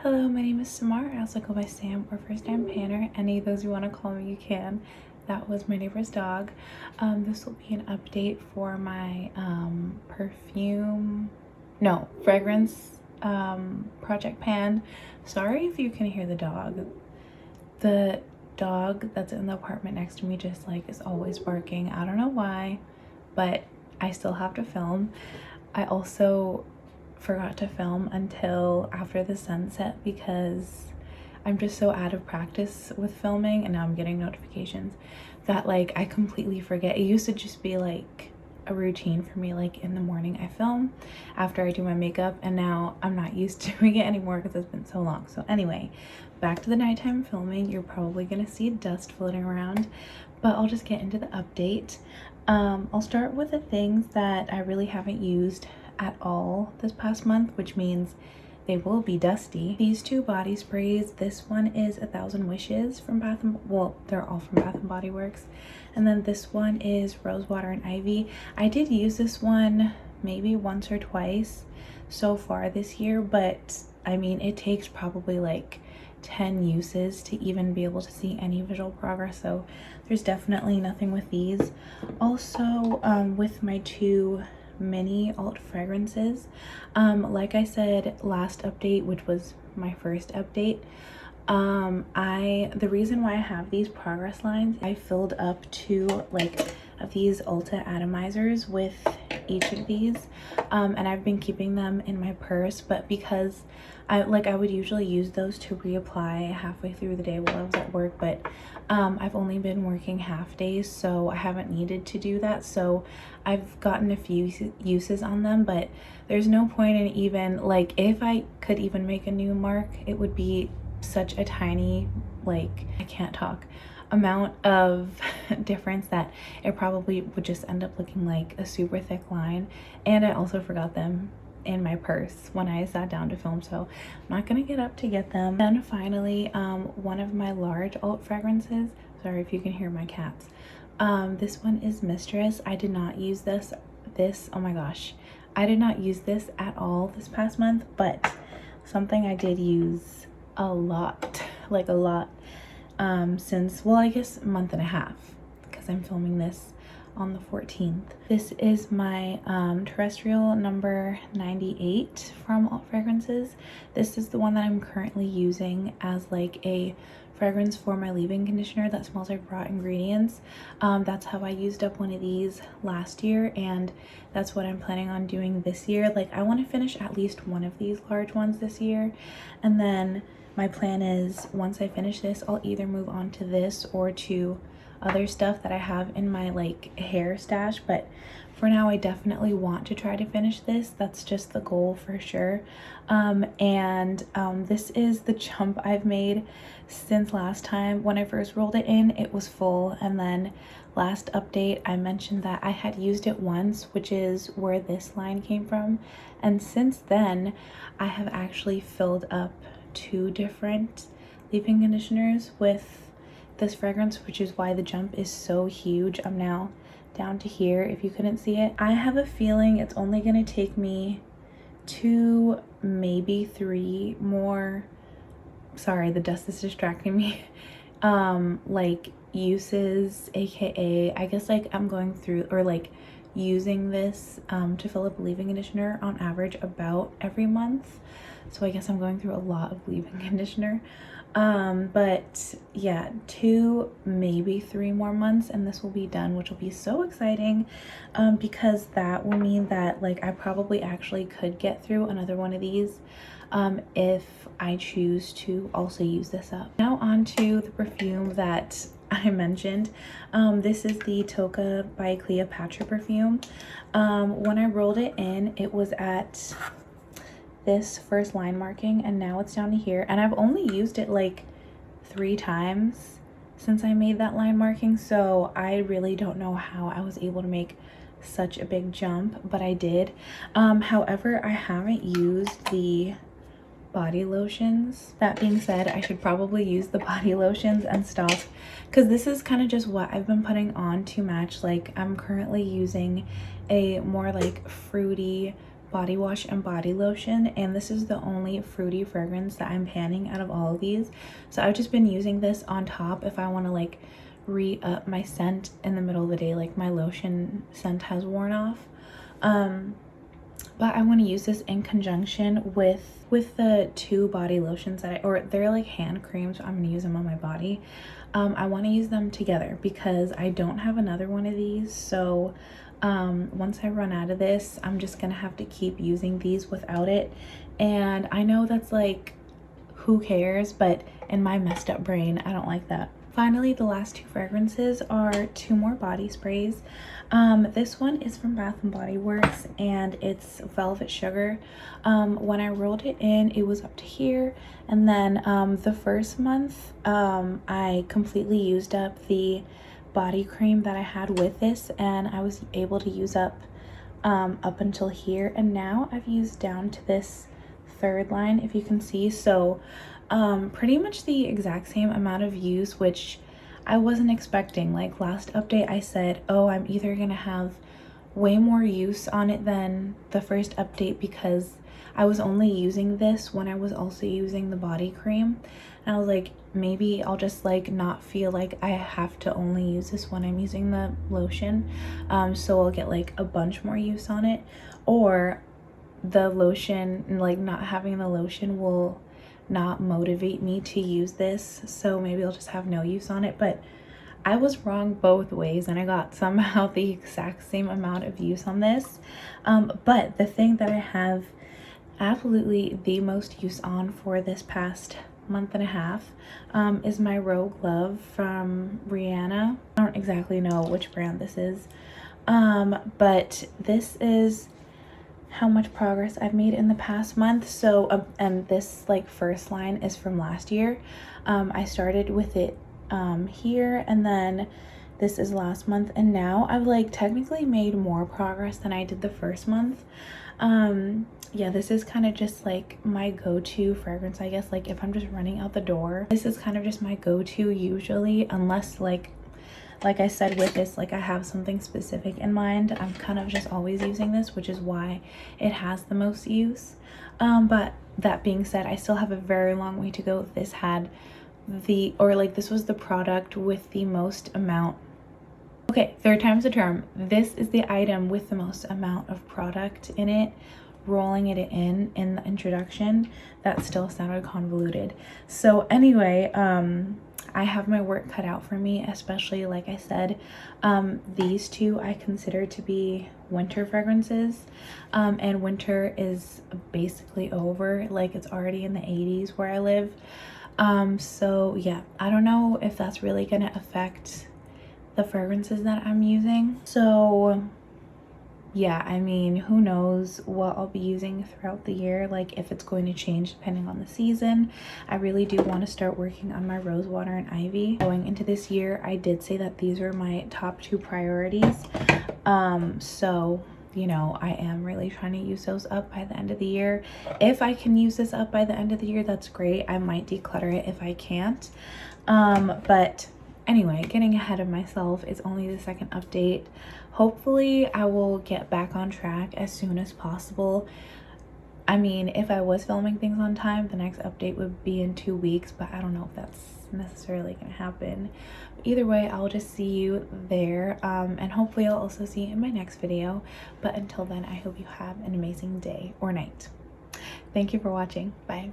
Hello, my name is Samar. I also go by Sam or First Time Panner. Any of those you want to call me, you can. That was my neighbor's dog. This will be an update for my fragrance project pan. Sorry if you can hear the dog. The dog that's in the apartment next to me just like is always barking. I don't know why, but I still have to film. I also forgot to film until after the sunset because I'm just so out of practice with filming, and now I'm getting notifications that like I completely forget. It used to just be like a routine for me, like in the morning I film after I do my makeup, and now I'm not used to doing it anymore because it's been so long. So anyway, back to the nighttime filming. You're probably gonna see dust floating around, but I'll just get into the update. I'll start with the things that I really haven't used at all this past month, which means they will be dusty. These two body sprays, this one is 1,000 Wishes from they're all from Bath and Body Works, and then this one is Rose Water and Ivy. I did use this one maybe once or twice so far this year, but I mean it takes probably like 10 uses to even be able to see any visual progress, so there's definitely nothing with these. Also, with my two mini alt fragrances, like I said last update, which was my first update, the reason why I have these progress lines, I filled up two like of these Ulta atomizers with each of these, and I've been keeping them in my purse, but because I would usually use those to reapply halfway through the day while I was at work, but I've only been working half days, so I haven't needed to do that. So I've gotten a few uses on them, but there's no point in even like, if I could even make a new mark, it would be such a tiny, like, I can't talk, amount of difference that it probably would just end up looking like a super thick line. And I also forgot them in my purse when I sat down to film, so I'm not gonna get up to get them. Then finally, one of my large alt fragrances, sorry if you can hear my cats, this one is Mistress. I did not use this, oh my gosh, I did not use this at all this past month, but something I did use a lot, like a lot, since, well, I guess a month and a half, because I'm filming this on the 14th. This is my terrestrial number 98 from Alt Fragrances. This is the one that I'm currently using as like a fragrance for my leave-in conditioner that smells like raw ingredients. That's how I used up one of these last year, and that's what I'm planning on doing this year. Like, I want to finish at least one of these large ones this year, and then my plan is once I finish this, I'll either move on to this or to other stuff that I have in my like hair stash, but for now I definitely want to try to finish this. That's just the goal for sure. This is the jump I've made since last time. When I first rolled it in, it was full, and then last update I mentioned that I had used it once, which is where this line came from, and since then I have actually filled up two different leave-in conditioners with this fragrance, which is why the jump is so huge. I'm now down to here if you couldn't see it. I have a feeling it's only gonna take me 2, maybe 3 more, sorry, the dust is distracting me, like uses, aka I guess like I'm going through, or like using this to fill up a leave-in conditioner on average about every month, so I guess I'm going through a lot of leave-in conditioner. But yeah, 2, maybe 3 more months and this will be done, which will be so exciting, because that will mean that like I probably actually could get through another one of these if I choose to also use this up. Now on to the perfume that I mentioned. This is the Toca by Cleopatra perfume. When I rolled it in, it was at this first line marking, and now it's down to here, and I've only used it like 3 times since I made that line marking, so I really don't know how I was able to make such a big jump, but I did. However, I haven't used the body lotions. That being said, I should probably use the body lotions and stuff, because this is kind of just what I've been putting on to match. Like, I'm currently using a more like fruity body wash and body lotion, and this is the only fruity fragrance that I'm panning out of all of these. So I've just been using this on top if I want to like re-up my scent in the middle of the day, like my lotion scent has worn off. But I want to use this in conjunction with the two body lotions that or they're like hand creams, so I'm going to use them on my body. I want to use them together because I don't have another one of these, so once I run out of this, I'm just gonna have to keep using these without it. And I know that's like, who cares, but in my messed up brain, I don't like that. Finally, the last two fragrances are two more body sprays. This one is from Bath & Body Works and it's Velvet Sugar. When I rolled it in, it was up to here, and then the first month I completely used up the body cream that I had with this, and I was able to use up until here, and now I've used down to this third line, if you can see. So pretty much the exact same amount of use, which I wasn't expecting. Like last update I said, oh, I'm either gonna have way more use on it than the first update because I was only using this when I was also using the body cream, and I was like, maybe I'll just like not feel like I have to only use this when I'm using the lotion, so I'll get like a bunch more use on it, or the lotion, like not having the lotion will not motivate me to use this, so maybe I'll just have no use on it. But I was wrong both ways and I got somehow the exact same amount of use on this. But the thing that I have absolutely the most use on for this past month and a half is my Rogue Love from Rihanna. I don't exactly know which brand this is, but this is how much progress I've made in the past month. So and this like first line is from last year. I started with it here, and then this is last month, and now I've like technically made more progress than I did the first month. Yeah, this is kind of just like my go-to fragrance, I guess. Like if I'm just running out the door, this is kind of just my go-to usually, unless like I said with this, like I have something specific in mind. I'm kind of just always using this, which is why it has the most use. But that being said, I still have a very long way to go. This had this was the product with the most amount. Okay, third time's the charm. This is the item with the most amount of product in it. Rolling it in the introduction, that still sounded convoluted. So anyway, I have my work cut out for me, especially like I said, these two I consider to be winter fragrances, and winter is basically over. Like it's already in the 80s where I live. So yeah, I don't know if that's really gonna affect the fragrances that I'm using. So yeah, I mean, who knows what I'll be using throughout the year, like if it's going to change depending on the season. I really do want to start working on my Rosewater and Ivy. Going into this year, I did say that these were my top two priorities. So, you know, I am really trying to use those up by the end of the year. If I can use this up by the end of the year, that's great. I might declutter it if I can't. But anyway, getting ahead of myself, it's only the second update. Hopefully I will get back on track as soon as possible. I mean, if I was filming things on time, the next update would be in 2 weeks, but I don't know if that's necessarily gonna happen. But either way, I'll just see you there, and hopefully I'll also see you in my next video. But until then, I hope you have an amazing day or night. Thank you for watching. Bye.